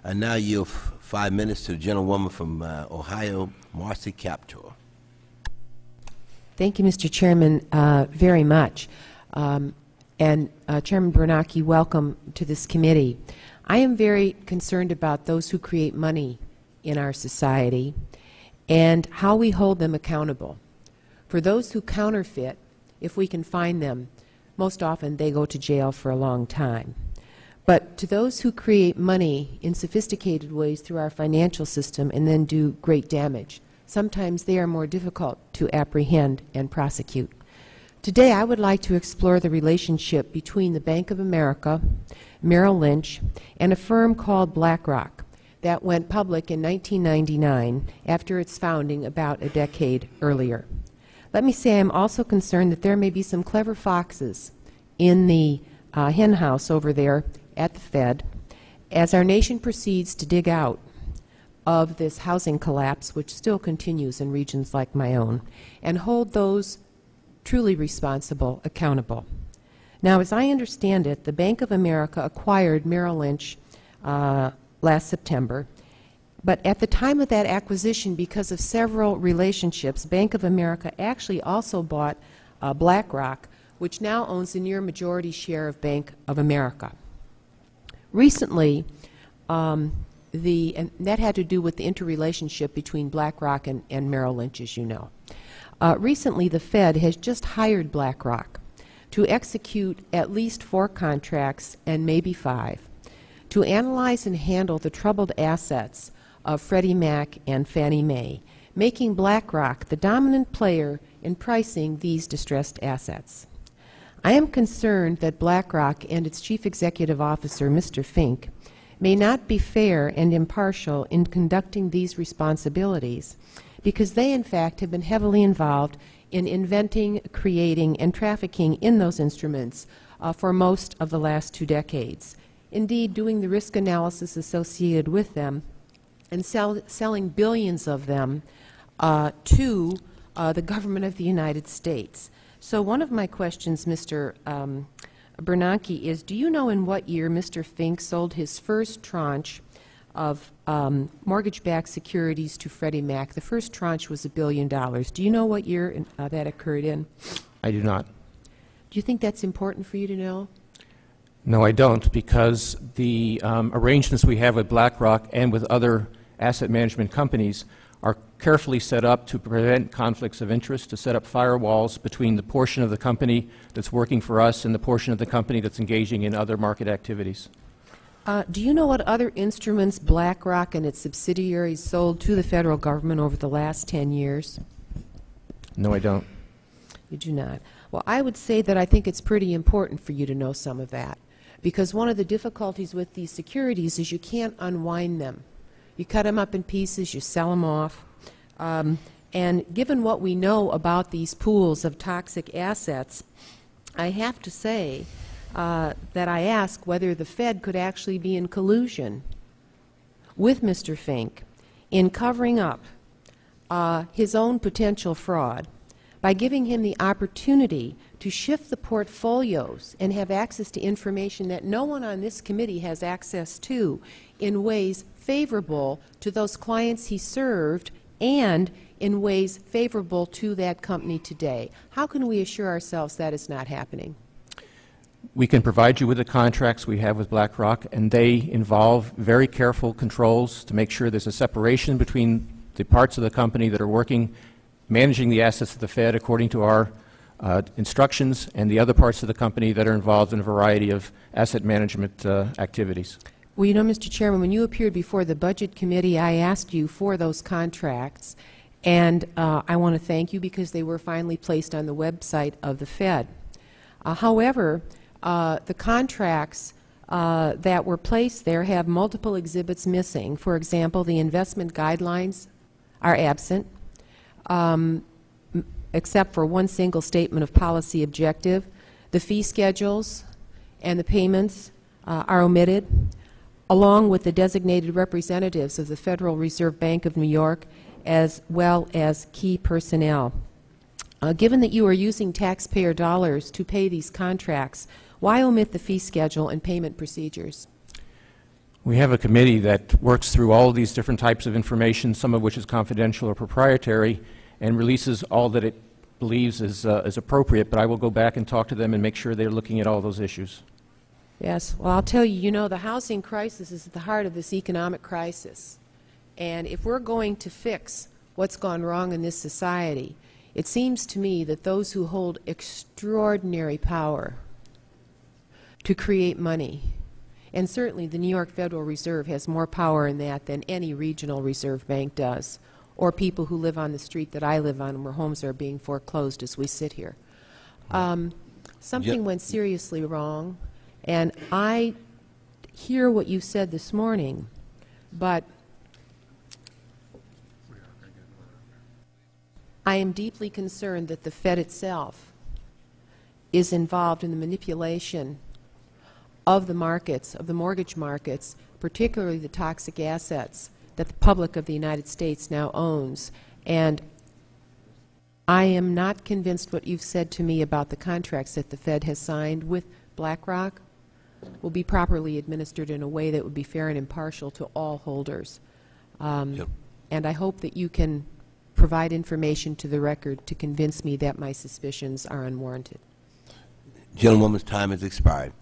I now yield 5 minutes to the gentlewoman from Ohio, Marcy Kaptur. Thank you, Mr. Chairman, very much. Chairman Bernanke, welcome to this committee. I am very concerned about those who create money in our society and how we hold them accountable. For those who counterfeit, if we can find them, most often they go to jail for a long time. But to those who create money in sophisticated ways through our financial system and then do great damage, sometimes they are more difficult to apprehend and prosecute. Today I would like to explore the relationship between the Bank of America, Merrill Lynch, and a firm called BlackRock that went public in 1999 after its founding about a decade earlier. Let me say I'm also concerned that there may be some clever foxes in the hen house over there at the Fed as our nation proceeds to dig out of this housing collapse, which still continues in regions like my own, and hold those truly responsible accountable. Now, as I understand it, the Bank of America acquired Merrill Lynch last September, but at the time of that acquisition, because of several relationships, Bank of America actually also bought BlackRock, which now owns a near majority share of Bank of America. Recently, and that had to do with the interrelationship between BlackRock and Merrill Lynch, as you know. Recently, the Fed has just hired BlackRock to execute at least 4 contracts and maybe 5 to analyze and handle the troubled assets of Freddie Mac and Fannie Mae, making BlackRock the dominant player in pricing these distressed assets. I am concerned that BlackRock and its chief executive officer, Mr. Fink, may not be fair and impartial in conducting these responsibilities because they, in fact, have been heavily involved in inventing, creating, and trafficking in those instruments for most of the last 2 decades. Indeed, doing the risk analysis associated with them and selling billions of them to the government of the United States. So one of my questions, Mr. Bernanke, is do you know in what year Mr. Fink sold his first tranche of mortgage-backed securities to Freddie Mac? The first tranche was $1 billion. Do you know what year that occurred in? I do not. Do you think that's important for you to know? No, I don't, because the arrangements we have with BlackRock and with other asset management companies are carefully set up to prevent conflicts of interest, to set up firewalls between the portion of the company that's working for us and the portion of the company that's engaging in other market activities. Do you know what other instruments BlackRock and its subsidiaries sold to the federal government over the last 10 years? No, I don't. You do not. Well, I would say that I think it's pretty important for you to know some of that, because one of the difficulties with these securities is you can't unwind them. You cut them up in pieces, you sell them off, and given what we know about these pools of toxic assets, I have to say that I ask whether the Fed could actually be in collusion with Mr. Fink in covering up his own potential fraud by giving him the opportunity to shift the portfolios and have access to information that no one on this committee has access to in ways favorable to those clients he served and in ways favorable to that company today. How can we assure ourselves that is not happening? We can provide you with the contracts we have with BlackRock, and they involve very careful controls to make sure there's a separation between the parts of the company that are working, managing the assets of the Fed according to our instructions, and the other parts of the company that are involved in a variety of asset management activities. Well, you know, Mr. Chairman, when you appeared before the Budget Committee, I asked you for those contracts, and I want to thank you because they were finally placed on the website of the Fed. However, the contracts that were placed there have multiple exhibits missing. For example, the investment guidelines are absent, except for one single statement of policy objective. The fee schedules and the payments are omitted, along with the designated representatives of the Federal Reserve Bank of New York, as well as key personnel. Given that you are using taxpayer dollars to pay these contracts, why omit the fee schedule and payment procedures? We have a committee that works through all of these different types of information, some of which is confidential or proprietary, and releases all that it believes is appropriate, but I will go back and talk to them and make sure they're looking at all those issues. Yes, well, I'll tell you, you know, the housing crisis is at the heart of this economic crisis. And if we're going to fix what's gone wrong in this society, it seems to me that those who hold extraordinary power to create money, and certainly the New York Federal Reserve has more power in that than any regional reserve bank does, or people who live on the street that I live on where homes are being foreclosed as we sit here. Something went seriously wrong, and I hear what you said this morning, but I am deeply concerned that the Fed itself is involved in the manipulation of the markets, of the mortgage markets, particularly the toxic assets that the public of the United States now owns. And I am not convinced what you've said to me about the contracts that the Fed has signed with BlackRock will be properly administered in a way that would be fair and impartial to all holders. And I hope that you can provide information to the record to convince me that my suspicions are unwarranted. Gentlewoman's time has expired.